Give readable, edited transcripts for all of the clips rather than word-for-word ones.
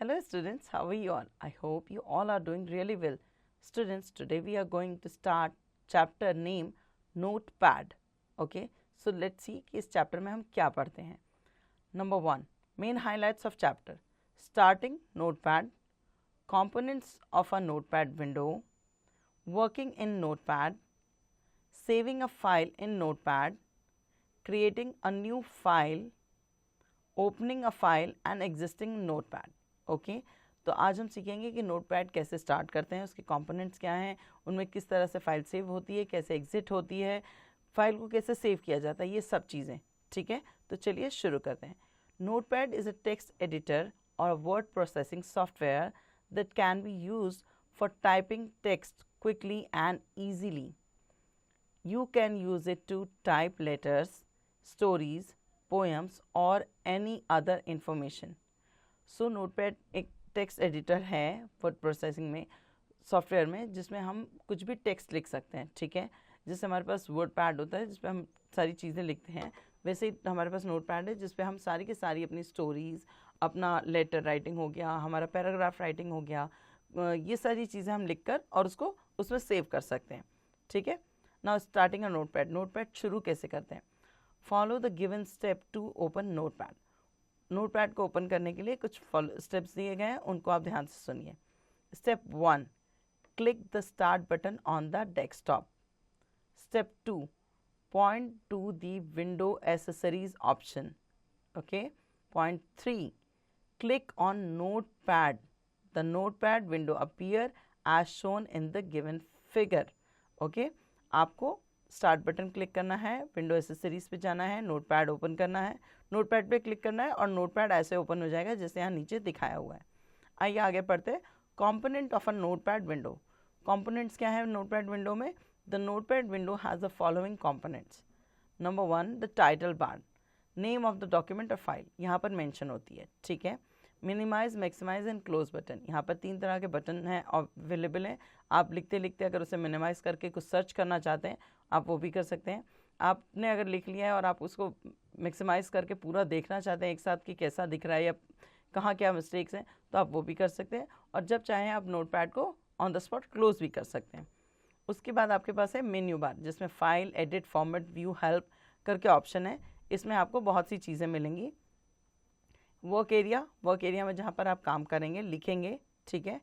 Hello students, how are you all? I hope you all are doing really well. Students, today we are going to start chapter name Notepad. Okay, so let's see कि इस chapter में हम क्या पढ़ते हैं. Number 1, main highlights of chapter. Starting Notepad, components of a Notepad window, working in Notepad, saving a file in Notepad, creating a new file, opening a file and existing notepad. Okay, तो आज हम सीखेंगे कि notepad कैसे start करते हैं, उसके components क्या हैं, उनमें किस तरह से फाइल सेव होती है, कैसे एग्जिट होती है, फाइल को कैसे सेव किया जाता है, ये सब चीज़ें. ठीक है, तो चलिए शुरू करते हैं. Notepad is a text editor और word processing software that can be used for typing text quickly and easily. You can use it to type letters, stories, poems or any other information. So Notepad एक text editor है word processing में software में, जिसमें हम कुछ भी text लिख सकते हैं. ठीक है, जैसे हमारे पास वर्ड पैड होता है जिसपे हम सारी चीज़ें लिखते हैं, वैसे ही हमारे पास नोटपैड है जिसपे हम सारी की सारी अपनी स्टोरीज, अपना लेटर राइटिंग हो गया, हमारा पैराग्राफ राइटिंग हो गया, ये सारी चीज़ें हम लिख कर और उसको उसमें सेव कर सकते हैं. ठीक है, now starting a Notepad. Notepad शुरू कैसे करते हैं? Follow the given step to open Notepad. Notepad को ओपन करने के लिए कुछ स्टेप्स दिए गए हैं, उनको आप ध्यान से सुनिए. Step 1, click the start button on the desktop. Step 2, point to the window accessories option. Okay. Point 3, click on Notepad. The Notepad window appear as shown in the given figure. Okay, आपको start button click करना है, window accessories पे जाना है, notepad open करना है, notepad पे click करना है और नोटपैड ऐसे ओपन हो जाएगा जैसे यहाँ नीचे दिखाया हुआ है. आइए आगे पढ़ते हैं. Component of a Notepad window. Components क्या है नोटपैड विंडो में? The Notepad window has the following components. Number 1, the title bar. Name of the document और फाइल यहाँ पर मेंशन होती है. ठीक है. Minimise, maximise and close button. यहाँ पर 3 तरह के बटन हैं अवेलेबल हैं. आप लिखते लिखते अगर उसे मिनिमाइज करके कुछ सर्च करना चाहते हैं आप वो भी कर सकते हैं. आपने अगर लिख लिया है और आप उसको मैक्सिमाइज करके पूरा देखना चाहते हैं एक साथ कि कैसा दिख रहा है या कहाँ क्या मिस्टेक्स हैं, तो आप वो भी कर सकते हैं. और जब चाहें आप नोटपैड को ऑन द स्पॉट क्लोज भी कर सकते हैं. उसके बाद आपके पास है मेन्यू बार, जिसमें file, edit, format, view, help करके ऑप्शन है. इसमें आपको बहुत सी चीज़ें मिलेंगी. वर्क एरिया, वर्क एरिया में जहाँ पर आप काम करेंगे, लिखेंगे. ठीक है.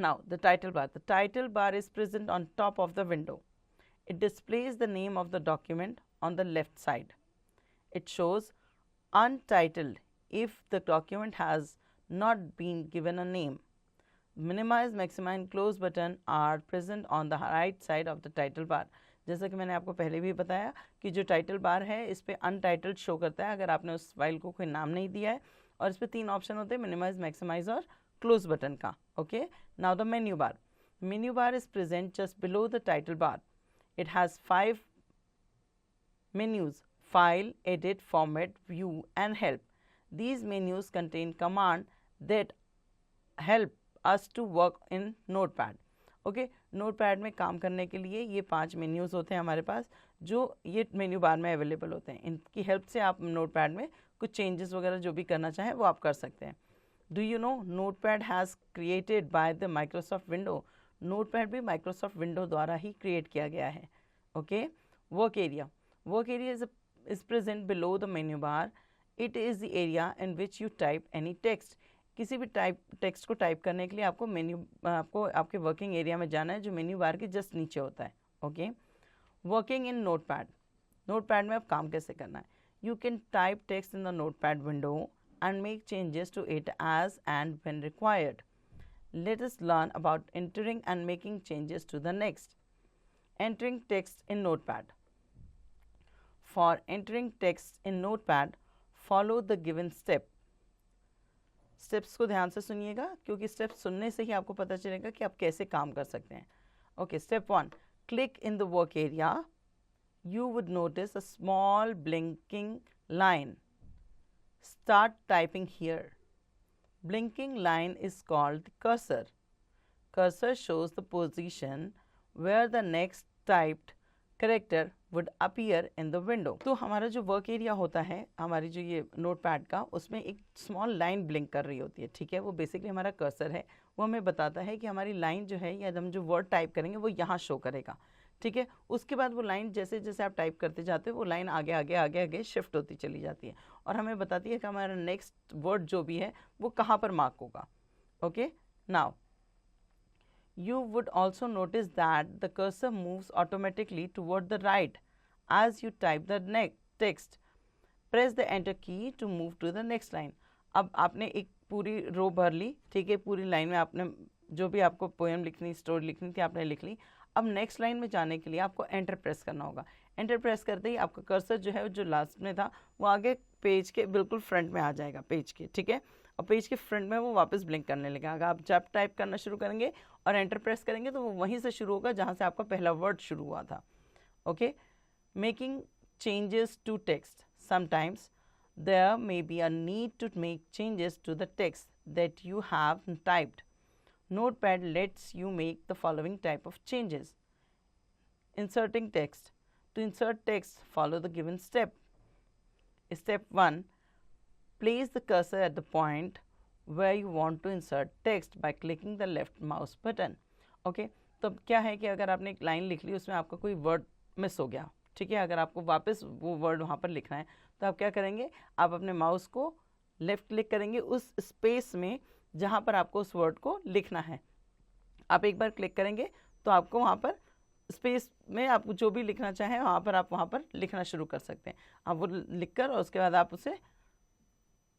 Now the title bar. The title bar is present on top of the window. It displays the name of the document on the left side. It shows untitled if the document has not been given a name. Minimize, maximize and close button are present on the right side of the title bar. जैसा कि मैंने आपको पहले भी बताया कि जो title bar है इस पर अनटाइटल्ड शो करता है अगर आपने उस फाइल को कोई नाम नहीं दिया है. और इस पर 3 ऑप्शन होते हैं, मिनिमाइज, मैक्सिमाइज और क्लोज बटन का. Okay. Now the menu bar. Menu bar is present just below the title bar. It has 5 menus: file, edit, format, view and help. These menus contain command that help us to work in notepad. Okay, notepad में काम करने के लिए ये 5 menus होते हैं हमारे पास, जो ये मेन्यू बार में अवेलेबल होते हैं. इनकी हेल्प से आप नोटपैड में कुछ चेंजेस वगैरह जो भी करना चाहें वो आप कर सकते हैं. Do you know notepad has created by the Microsoft window. Notepad भी माइक्रोसॉफ्ट विंडो द्वारा ही क्रिएट किया गया है. Okay. Work area. Work area is present below the menu bar. It is the area in which you type any text. किसी भी text को type करने के लिए आपको आपके वर्किंग एरिया में जाना है, जो मेन्यू बार के जस्ट नीचे होता है. Okay. Working in Notepad. Notepad में अब काम कैसे करना है? You can type text in the Notepad window and make changes to it as and when required. Let us learn about entering and making changes to the next. Entering text in Notepad. For entering text in Notepad, follow the given step. Steps को ध्यान से सुनिएगा क्योंकि steps सुनने से ही आपको पता चलेगा कि आप कैसे काम कर सकते हैं. Okay. Step 1, click in the work area. You would notice a small blinking line. Start typing here. Blinking line is called cursor. Cursor shows the position where the next typed character would appear in the window. तो हमारा जो work area होता है, हमारी जो ये note pad का, उसमें एक स्मॉल लाइन ब्लिंक कर रही होती है, ठीक है। वो बेसिकली हमारा कर्सर है, वो हमें बताता है कि हमारी लाइन जो है या हम जो वर्ड टाइप करेंगे वो यहाँ शो करेगा, ठीक है। उसके बाद वो लाइन जैसे जैसे आप टाइप करते जाते हो वो लाइन आगे आगे आगे आगे शिफ्ट होती चली जाती है और हमें बताती है कि हमारा नेक्स्ट वर्ड जो भी है वो कहाँ पर मार्क होगा। Okay, now you would also notice that the cursor moves automatically toward the right as you type the next text. Press the enter key to move to the next line. अब आपने एक पूरी रो भर ली, ठीक है, पूरी line में आपने जो भी आपको पोएम लिखनी, स्टोरी लिखनी थी आपने लिख ली। अब नेक्स्ट लाइन में जाने के लिए आपको एंटर प्रेस करना होगा। एंटर प्रेस करते ही आपका कर्सर जो है जो लास्ट में था वो आगे पेज के बिल्कुल फ्रंट में आ जाएगा, पेज के, ठीक है। और पेज के फ्रंट में वो वापस ब्लिंक करने लगेगा। अगर आप जब टाइप करना शुरू करेंगे और एंटर प्रेस करेंगे तो वो वहीं से शुरू होगा जहाँ से आपका पहला वर्ड शुरू हुआ था। Okay, making changes to text. Sometimes there may be a need to make changes to the text that you have typed. Notepad lets you make the following type of changes. Inserting text. To insert text, follow the given step. Step 1. Place the cursor at the point where you want to insert text by clicking the left mouse button. Okay, तो क्या है कि अगर आपने एक line लिख ली उसमें आपका कोई वर्ड मिस हो गया, ठीक है, अगर आपको वापस वो वर्ड वहाँ पर लिखना है तो आप क्या करेंगे, आप अपने माउस को लेफ्ट क्लिक करेंगे उस स्पेस में जहाँ पर आपको उस वर्ड को लिखना है। आप एक बार क्लिक करेंगे तो आपको वहाँ पर स्पेस में आप जो भी लिखना चाहें वहाँ पर आप वहाँ पर लिखना शुरू कर सकते हैं। आप वो लिख कर और उसके बाद आप उसे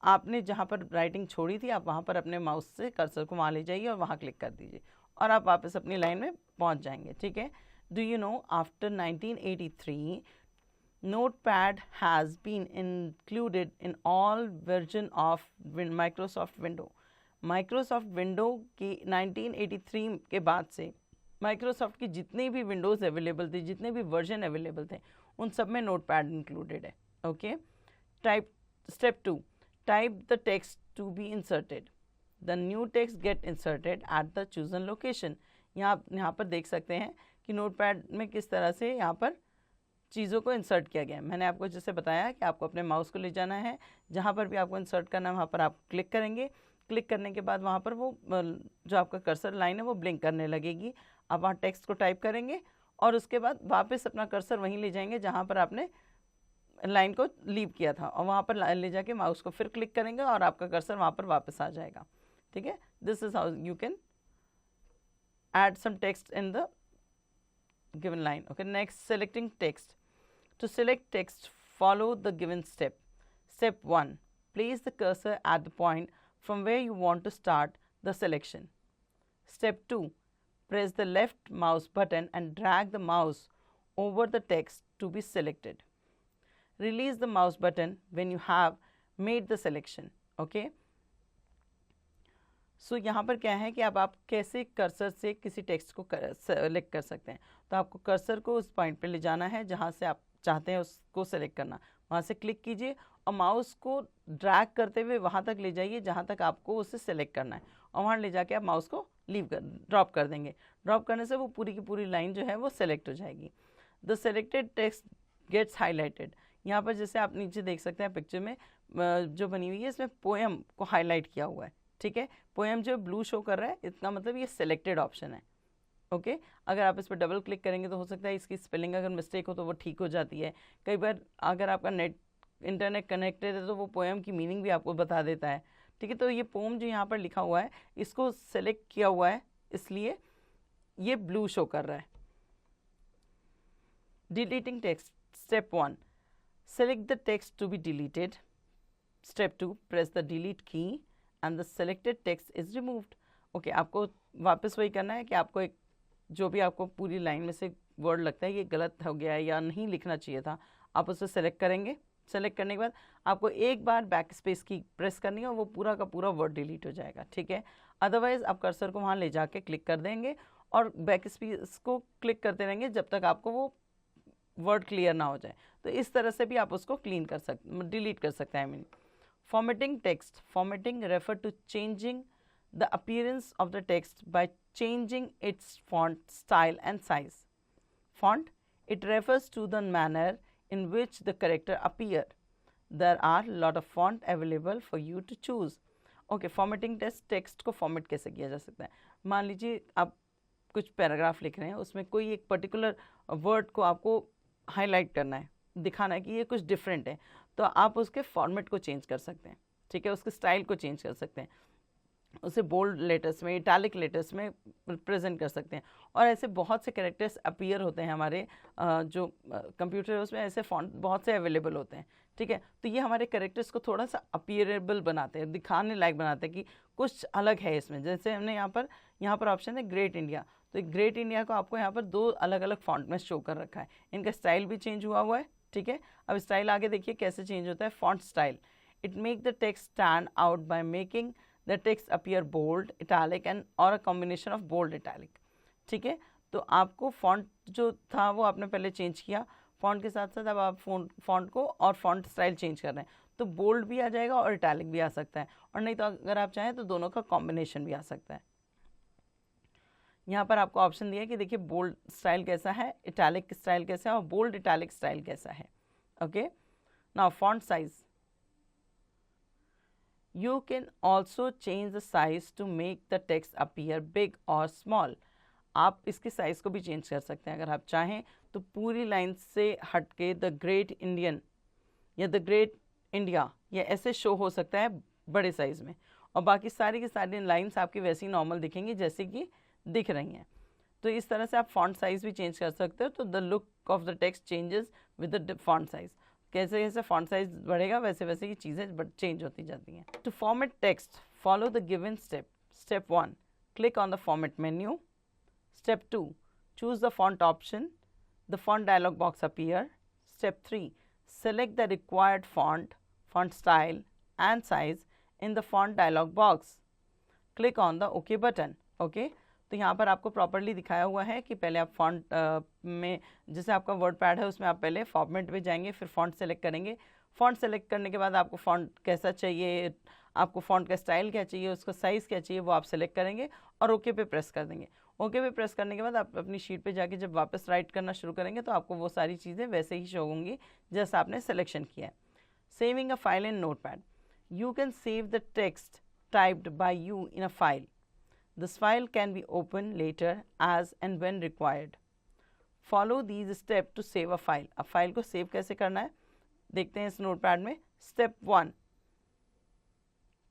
आपने जहाँ पर राइटिंग छोड़ी थी आप वहाँ पर अपने माउस से कर्सर को वहाँ ले जाइए और वहाँ क्लिक कर दीजिए और आप वापस अपनी लाइन में पहुँच जाएंगे, ठीक है। Do you know after 1983 Notepad has been included in all version of Microsoft Windows. Microsoft Windows की 1983 के बाद से Microsoft की जितने भी विंडोज़ अवेलेबल थे, जितने भी वर्जन अवेलेबल थे, उन सब में Notepad इंक्लूडेड है। Okay, type step 2, type the text to be inserted. The new text get inserted at the chosen location. यहाँ पर देख सकते हैं कि Notepad में किस तरह से यहाँ पर चीज़ों को इंसर्ट किया गया है। मैंने आपको जैसे बताया कि आपको अपने माउस को ले जाना है, जहाँ पर भी आपको इंसर्ट करना है वहाँ पर आप क्लिक करेंगे। क्लिक करने के बाद वहाँ पर वो जो आपका कर्सर लाइन है वो ब्लिंक करने लगेगी। आप वहाँ टेक्स्ट को टाइप करेंगे और उसके बाद वापस अपना कर्सर वहीं ले जाएंगे जहाँ पर आपने लाइन को लीव किया था और वहाँ पर ले जाके माउस को फिर क्लिक करेंगे और आपका कर्सर वहाँ पर वापस आ जाएगा, ठीक है। This is how you can add some text in the given line. Okay, next, selecting text. To select text, follow the given step. Step 1, place the cursor at the point from where you want to start the selection. Step 2, press the left mouse button and drag the mouse over the text to be selected. Release the mouse button when you have made the selection. Okay. सो यहाँ पर क्या है कि अब आप कैसे cursor से किसी टेक्स्ट को सेलेक्ट कर सकते हैं। तो आपको कर्सर को उस पॉइंट पे ले जाना है जहाँ से आप चाहते हैं उसको सेलेक्ट करना, वहाँ से क्लिक कीजिए और माउस को ड्रैग करते हुए वहाँ तक ले जाइए जहाँ तक आपको उसे सेलेक्ट करना है और वहाँ ले जाके आप माउस को ड्रॉप कर देंगे। ड्रॉप करने से वो पूरी की पूरी लाइन जो है वो सेलेक्ट हो जाएगी। The selected text gets highlighted. यहाँ पर जैसे आप नीचे देख सकते हैं पिक्चर में जो बनी हुई है इसमें पोएम को हाईलाइट किया हुआ है, ठीक है। पोएम जो ब्लू शो कर रहा है इसका मतलब ये सेलेक्टेड ऑप्शन है। ओके, अगर आप इस पर डबल क्लिक करेंगे तो हो सकता है इसकी स्पेलिंग अगर मिस्टेक हो तो वो ठीक हो जाती है। कई बार अगर आपका इंटरनेट कनेक्टेड है तो वो पोएम की मीनिंग भी आपको बता देता है, ठीक है। तो ये पोएम जो यहाँ पर लिखा हुआ है इसको सेलेक्ट किया हुआ है इसलिए ये ब्लू शो कर रहा है। Deleting text. Step 1, select the text to be deleted. Step 2, press the delete key and the selected text is removed. Okay, आपको वापस वही करना है कि आपको एक जो भी आपको पूरी लाइन में से वर्ड लगता है ये गलत हो गया है या नहीं लिखना चाहिए था, आप उसे सेलेक्ट करेंगे। सेलेक्ट करने के बाद आपको एक बार बैक स्पेस की प्रेस करनी है और वो पूरा का पूरा वर्ड डिलीट हो जाएगा, ठीक है। अदरवाइज आप कर्सर को वहाँ ले जाके क्लिक कर देंगे और बैक स्पेस को क्लिक करते रहेंगे जब तक आपको वो वर्ड क्लियर ना हो जाए। तो इस तरह से भी आप उसको क्लीन कर सकते, डिलीट कर सकते हैं। I mean Formatting text. Formatting refer to changing the appearance of the text by changing its font style and size. Font, It refers to the manner in which the character appear. There are lot of font available for you to choose. Okay, formatting text को format कैसे किया जा सकता है. मान लीजिए आप कुछ पैराग्राफ लिख रहे हैं, उसमें कोई एक पर्टिकुलर वर्ड को आपको हाईलाइट करना है, दिखाना है कि ये कुछ डिफरेंट है, तो आप उसके फॉर्मेट को चेंज कर सकते हैं. ठीक है, उसके स्टाइल को चेंज कर सकते हैं, उसे बोल्ड लेटर्स में, इटैलिक लेटर्स में प्रेजेंट कर सकते हैं. और ऐसे बहुत से कैरेक्टर्स अपीयर होते हैं हमारे जो कंप्यूटर है, उसमें ऐसे फॉन्ट बहुत से अवेलेबल होते हैं. ठीक है, तो ये हमारे कैरेक्टर्स को थोड़ा सा अपीयरेबल बनाते हैं, दिखाने लायक बनाते हैं कि कुछ अलग है इसमें. जैसे हमने यहाँ पर ऑप्शन है ग्रेट इंडिया, तो ग्रेट इंडिया को आपको यहाँ पर 2 अलग अलग फॉन्ट में शो कर रखा है. इनका स्टाइल भी चेंज हुआ है. ठीक है, अब स्टाइल आगे देखिए कैसे चेंज होता है. Font style, it make the text stand out by making the text appear bold, italic and or a combination of bold italic. ठीक है, तो आपको फॉन्ट जो था वो आपने पहले चेंज किया, फॉन्ट के साथ साथ अब आप फॉन्ट को और फॉन्ट स्टाइल चेंज कर रहे हैं, तो बोल्ड भी आ जाएगा और इटैलिक भी आ सकता है, और नहीं तो अगर आप चाहें तो दोनों का कॉम्बिनेशन भी आ सकता है. यहाँ पर आपको ऑप्शन दिया है कि देखिए बोल्ड स्टाइल कैसा है, इटैलिक स्टाइल कैसा है और बोल्ड इटैलिक स्टाइल कैसा है. Okay, now font size. You can also change the size to make the text appear big or small. आप इसके साइज़ को भी चेंज कर सकते हैं अगर आप चाहें तो. पूरी लाइन से हट के द ग्रेट इंडियन या द ग्रेट इंडिया या ऐसे शो हो सकता है बड़े साइज़ में, और बाकी सारी की सारी लाइन्स आपकी वैसी नॉर्मल दिखेंगी जैसे कि दिख रही हैं. तो इस तरह से आप फॉन्ट साइज़ भी चेंज कर सकते हो. तो the look of the text changes with the font size. कैसे कैसे फॉन्ट साइज बढ़ेगा वैसे वैसे ये चीज़ें चेंज होती जाती हैं. To format text follow the given step. Step 1, click on the format menu. Step 2, choose the font option. The font dialog box appear. Step 3, select the required font style and size in the font dialog box. Click on the okay button. Okay, तो यहाँ पर आपको properly दिखाया हुआ है कि पहले आप फॉन्ट में, जैसे आपका वर्ड पैड है उसमें आप पहले फॉर्मेट पे जाएंगे, फिर फॉन्ट सेलेक्ट करेंगे. फॉन्ट सेलेक्ट करने के बाद आपको फॉन्ट कैसा चाहिए, आपको फॉन्ट का स्टाइल क्या चाहिए, उसका साइज़ क्या चाहिए, वो आप सेलेक्ट करेंगे और ओके पे प्रेस कर देंगे. ओके पे प्रेस करने के बाद आप अपनी शीट पे जाके जब वापस राइट करना शुरू करेंगे तो आपको वो सारी चीज़ें वैसे ही शो होंगी जैसा आपने सेलेक्शन किया है. Saving a file in Notepad. You can save the text typed by you in a file. This file can be opened later as and when required. Follow these steps to save a file. अब file को save कैसे करना है देखते हैं इस notepad में. Step 1,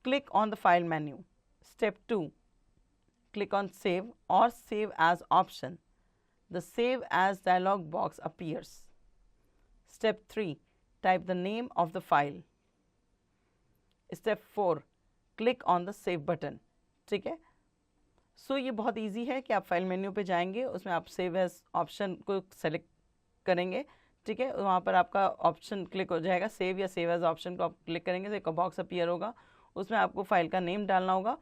click on the file menu. Step 2, click on save or save as option. The save as dialog box appears. Step 3, type the name of the file. Step 4, click on the save button. ठीक है, सो ये बहुत easy है कि आप file menu पे जाएंगे, उसमें आप सेव एज ऑप्शन को सेलेक्ट करेंगे. ठीक है, वहाँ पर आपका ऑप्शन क्लिक हो जाएगा, सेव या सेव एज ऑप्शन को आप क्लिक करेंगे तो एक बॉक्स अपीयर होगा, उसमें आपको फाइल का नेम डालना होगा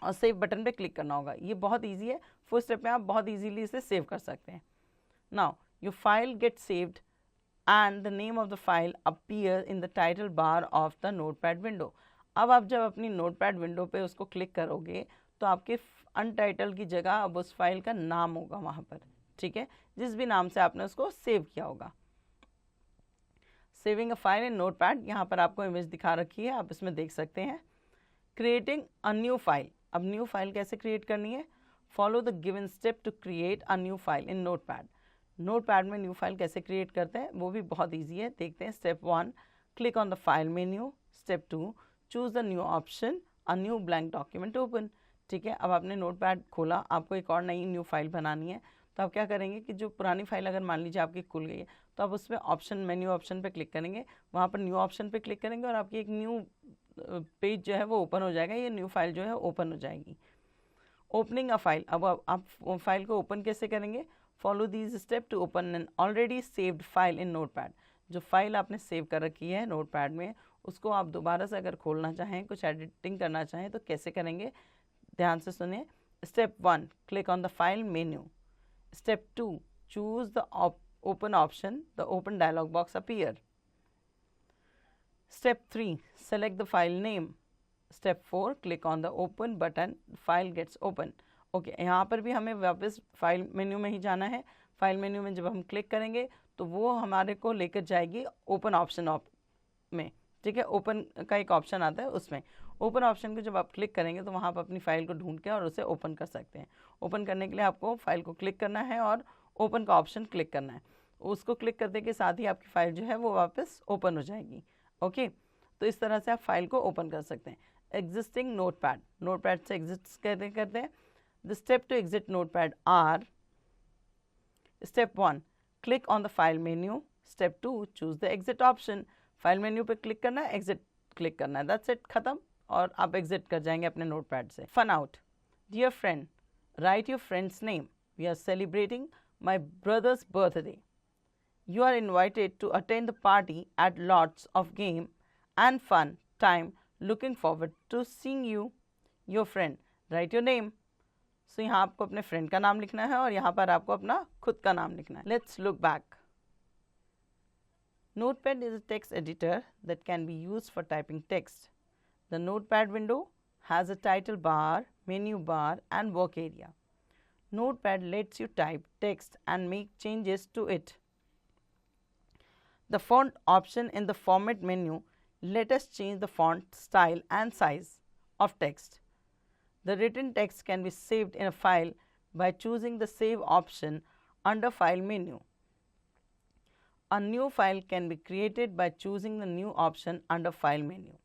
और सेव बटन पे क्लिक करना होगा. ये बहुत इजी है, फर्स्ट स्टेप में आप बहुत इजीली इसे सेव कर सकते हैं. Now your file gate saved and the name of the file appear in the title bar of the Notepad window. अब आप जब अपनी नोटपैड विंडो पे उसको क्लिक करोगे तो आपके अनटाइटल की जगह अब उस फाइल का नाम होगा वहाँ पर. ठीक है, जिस भी नाम से आपने उसको सेव किया होगा. Saving a file in notepad, यहाँ पर आपको इमेज दिखा रखी है, आप इसमें देख सकते हैं. Creating a new file. अब न्यू फाइल कैसे क्रिएट करनी है. Follow the given step to create a new file in Notepad. Notepad में न्यू फाइल कैसे क्रिएट करते हैं वो भी बहुत ईजी है, देखते हैं. Step 1, click on the file menu. Step 2, choose the new option, a new blank document open. ठीक है, अब आपने नोटपैड खोला, आपको एक और नई न्यू फाइल बनानी है, तो आप क्या करेंगे कि जो पुरानी फाइल अगर मान लीजिए आपकी खुल गई है तो आप उसमें ऑप्शन मेन्यू ऑप्शन पे क्लिक करेंगे, वहाँ पर न्यू ऑप्शन पे क्लिक करेंगे और आपकी एक न्यू पेज जो है वो ओपन हो जाएगा, ये न्यू फाइल जो है ओपन हो जाएगी. Opening a file. अब आप फाइल को ओपन कैसे करेंगे. Follow these step to open an already saved file in Notepad. जो फाइल आपने सेव कर रखी है नोटपैड में, उसको आप दोबारा से अगर खोलना चाहें, कुछ एडिटिंग करना चाहें तो कैसे करेंगे, ध्यान से सुनिए. Step 1, click on the file menu. Step 2, choose the open option. The open dialog box appear. Step 3, select the file name. Step 4, click on the open button. File gets open. Okay, यहाँ पर भी हमें वापस file menu में ही जाना है. File menu में जब हम क्लिक करेंगे तो वो हमारे को लेकर जाएगी ओपन ऑप्शन में, ठीक है। ओपन का एक ऑप्शन आता है, उसमें ओपन ऑप्शन को जब आप क्लिक करेंगे तो वहाँ पर अपनी फ़ाइल को ढूंढ के और उसे ओपन कर सकते हैं। ओपन करने के लिए आपको फाइल को क्लिक करना है और ओपन का ऑप्शन क्लिक करना है। उसको क्लिक करने के साथ ही आपकी फ़ाइल जो है वो वापस ओपन हो जाएगी। ओके, तो इस तरह से आप फाइल को ओपन कर सकते हैं। एग्जिस्टिंग नोटपैड, नोटपैड से एग्जिस्ट करते हैं। The step to exit Notepad are: step 1, click on the file menu. Step 2, choose the exit option. File menu पे क्लिक करना है, एग्जिट क्लिक करना है, दैट्स इट, खत्म, और आप एग्जिट कर जाएंगे अपने नोटपैड से। Fun out: dear friend, write your friend's name, we are celebrating my brother's birthday, you are invited to attend the party at lots of game and fun time, looking forward to seeing you, your friend, write your name। so यहाँ आपको अपने friend का नाम लिखना है और यहाँ पर आपको अपना खुद का नाम लिखना है। Let's look back. Notepad is a text editor that can be used for typing text. The Notepad window has a title bar, menu bar and work area. Notepad lets you type text and make changes to it. The font option in the format menu let us change the font style and size of text. The written text can be saved in a file by choosing the save option under file menu. A new file can be created by choosing the new option under file menu.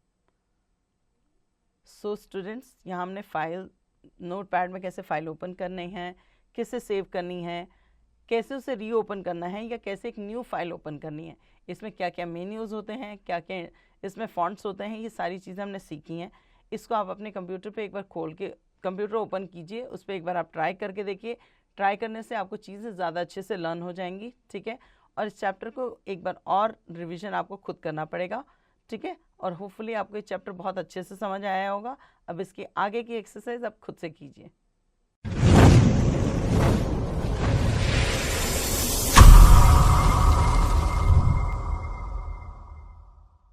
So students, यहाँ हमने file notepad में कैसे file open करने हैं, कैसे save करनी है, कैसे उसे रीओपन करना है या कैसे एक न्यू फाइल ओपन करनी है, इसमें क्या क्या मेन्यूज़ होते हैं, क्या क्या इसमें फॉन्ट्स होते हैं, ये सारी चीज़ें हमने सीखी हैं। इसको आप अपने कंप्यूटर पे एक बार खोल के कंप्यूटर ओपन कीजिए, उस पर एक बार आप ट्राई करके देखिए। ट्राई करने से आपको चीज़ें ज़्यादा अच्छे से लर्न हो जाएंगी, ठीक है। और इस चैप्टर को एक बार और रिविज़न आपको खुद करना पड़ेगा, ठीक है। और होपफुली आपको ये चैप्टर बहुत अच्छे से समझ आया होगा। अब इसके आगे की एक्सरसाइज आप खुद से कीजिए।